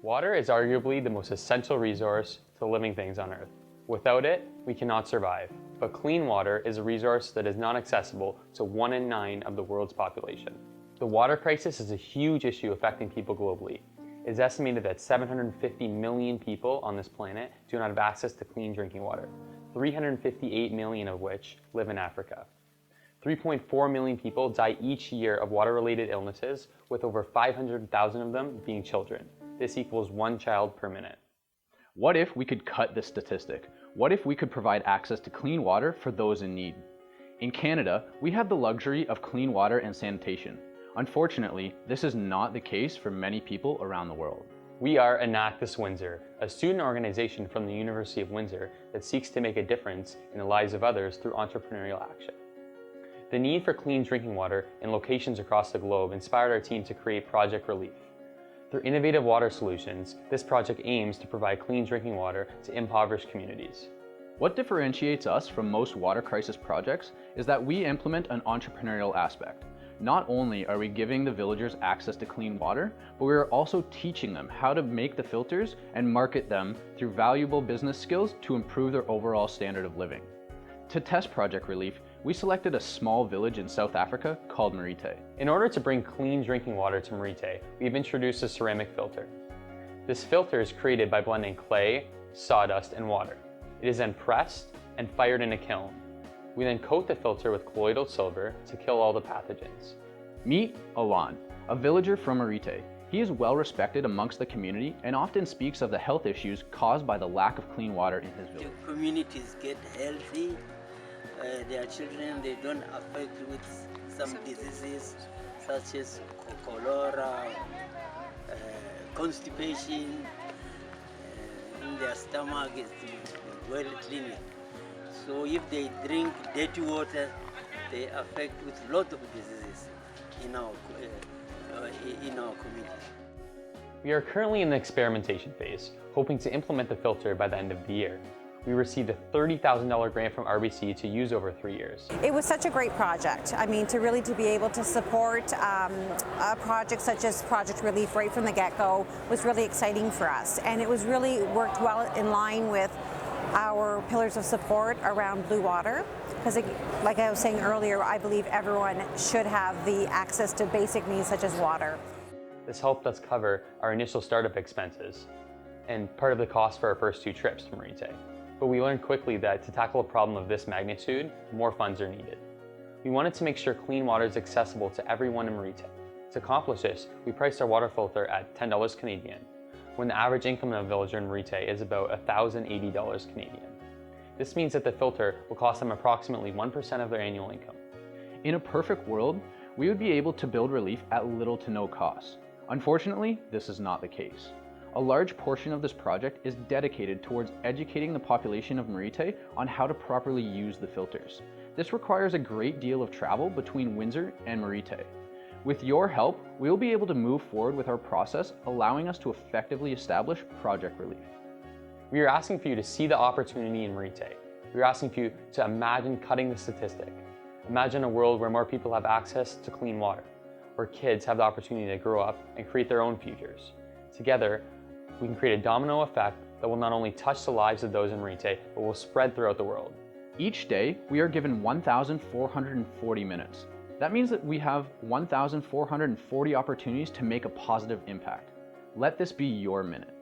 Water is arguably the most essential resource to living things on Earth. Without it, we cannot survive. But clean water is a resource that is not accessible to 1 in 9 of the world's population. The water crisis is a huge issue affecting people globally. It is estimated that 750 million people on this planet do not have access to clean drinking water, 358 million of which live in Africa. 3.4 million people die each year of water-related illnesses, with over 500,000 of them being children. This equals 1 child per minute. What if we could cut this statistic? What if we could provide access to clean water for those in need? In Canada, we have the luxury of clean water and sanitation. Unfortunately, this is not the case for many people around the world. We are Enactus Windsor, a student organization from the University of Windsor that seeks to make a difference in the lives of others through entrepreneurial action. The need for clean drinking water in locations across the globe inspired our team to create Project Releaf. Through innovative water solutions, this project aims to provide clean drinking water to impoverished communities. What differentiates us from most water crisis projects is that we implement an entrepreneurial aspect. Not only are we giving the villagers access to clean water, but we are also teaching them how to make the filters and market them through valuable business skills to improve their overall standard of living. To test Project Releaf, we selected a small village in South Africa called Marite. In order to bring clean drinking water to Marite, we have introduced a ceramic filter. This filter is created by blending clay, sawdust, and water. It is then pressed and fired in a kiln. We then coat the filter with colloidal silver to kill all the pathogens. Meet Alan, a villager from Marite. He is well respected amongst the community and often speaks of the health issues caused by the lack of clean water in his village. The communities get healthy. Their children, they don't affect with some diseases such as cholera, constipation, in their stomach is well cleaned. So if they drink dirty water, they affect with a lot of diseases in our community. We are currently in the experimentation phase, hoping to implement the filter by the end of the year. We received a $30,000 grant from RBC to use over 3 years. It was such a great project. I mean, to be able to support a project such as Project Releaf right from the get-go was really exciting for us. And it was really worked well in line with our pillars of support around blue water. Because like I was saying earlier, I believe everyone should have the access to basic needs such as water. This helped us cover our initial startup expenses and part of the cost for our first 2 trips to Marite. But we learned quickly that to tackle a problem of this magnitude, more funds are needed. We wanted to make sure clean water is accessible to everyone in Marite. To accomplish this, we priced our water filter at $10 Canadian, when the average income of a villager in Marite is about $1,080 Canadian. This means that the filter will cost them approximately 1% of their annual income. In a perfect world, we would be able to build Releaf at little to no cost. Unfortunately, this is not the case. A large portion of this project is dedicated towards educating the population of Marite on how to properly use the filters. This requires a great deal of travel between Windsor and Marite. With your help, we will be able to move forward with our process, allowing us to effectively establish Project Releaf. We are asking for you to see the opportunity in Marite. We are asking for you to imagine cutting the statistic. Imagine a world where more people have access to clean water, where kids have the opportunity to grow up and create their own futures. Together, we can create a domino effect that will not only touch the lives of those in Marite, but will spread throughout the world. Each day, we are given 1,440 minutes. That means that we have 1,440 opportunities to make a positive impact. Let this be your minute.